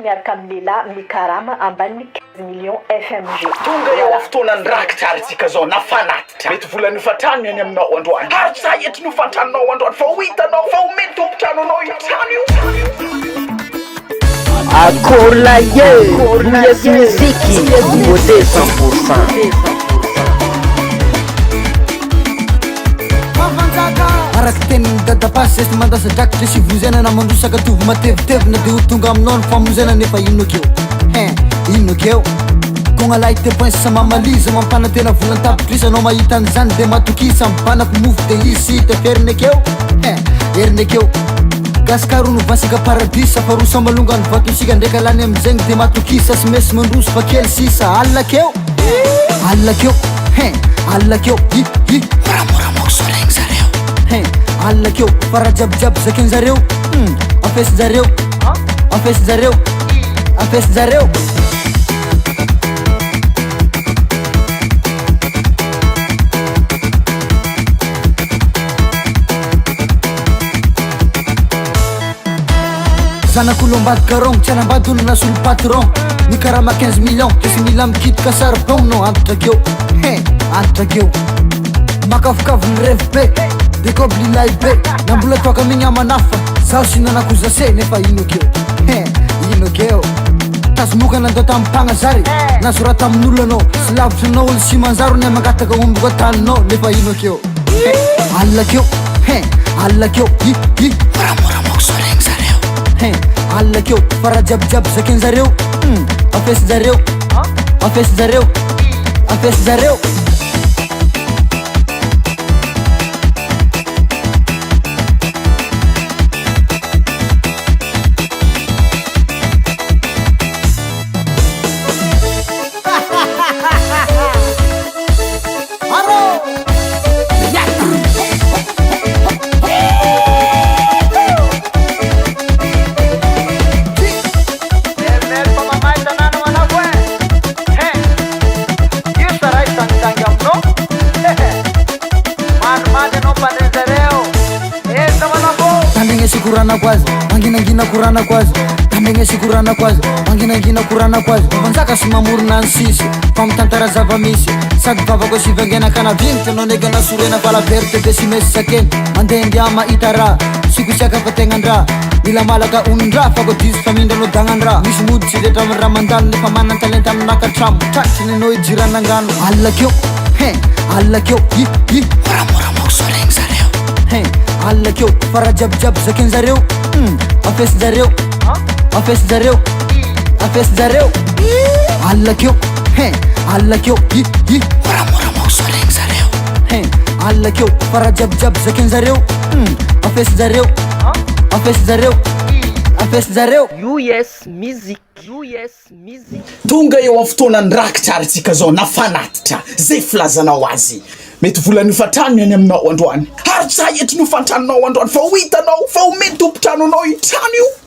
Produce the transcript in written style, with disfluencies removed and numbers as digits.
miaraka amlela mikarama ambany 15 millions FMG. Tonga eo fotoanany rakitsaritsika zao nafanatitra. Mety volany fatany any aminao androany. Harsa ety no fantanao androany fa hitanao fa omeny tompotranonao itany io. Akola yes muziki nouveauté 100%. Arakten dada passes mandasa jakle si vuzena na mandusaka tuv matev na de utunga amnon famuzena nefa inokeo inokeo konga laite point sa mamaliza mampana tena volantap krisa no mahitan zan de matukisa mpana move de isi te fernekeo ernekeo gaskaruno vasika paradisa farusa malungan vatusika ndeka lani amzeng de matukisa smes mandus fakel sisa allakeo allakeo mura moksoreng zareo allakeo para jab zaken zareo afes zareo Sana kulombat karong chana badul na sul patron ni karama 15 millions kesi milam kit kasar pom no antrakyo makafkav nrevbe dekobli laibe nambula toka minya manafa sao sina nakuzase nefa inokeo tasmuka na dotampanga zari nasurata mnulano slav no simanzaru ne magata ka umbuka tanno nefa inokeo allakeo mura moksoreng zareo allakeo para jab zaken zareo afes zareo kurana kwazi mangina kurana kwazi tamengesi kurana kwazi mangina kurana kwazi vanzaka simamuru nansisi famtantara zavamisi sady vavako sivangena kana vinta no negana surena fala verte desimesi saken mandendi ama itara sikusiaka fategnandra mila malaka unindra fako dis famindra no dagnandra misy mody tsy retra aminy ramandano nefa manan talenta aminaka tramo tratriny no ijiranangano allakeo mura moksoreng zareo allakeo para jab zaken zareo afes zareo allakeo mura moksoreng zareo allakeo para jab zaken zareo afes zareo US music tonga eo amin'ny fotoanany rakitsaritsika zao nafanatitra zay filazanao azy mety volany fatany any aminao androany harsa ety no fantanao androany fa hitanao fa omeny tompotranonao itany io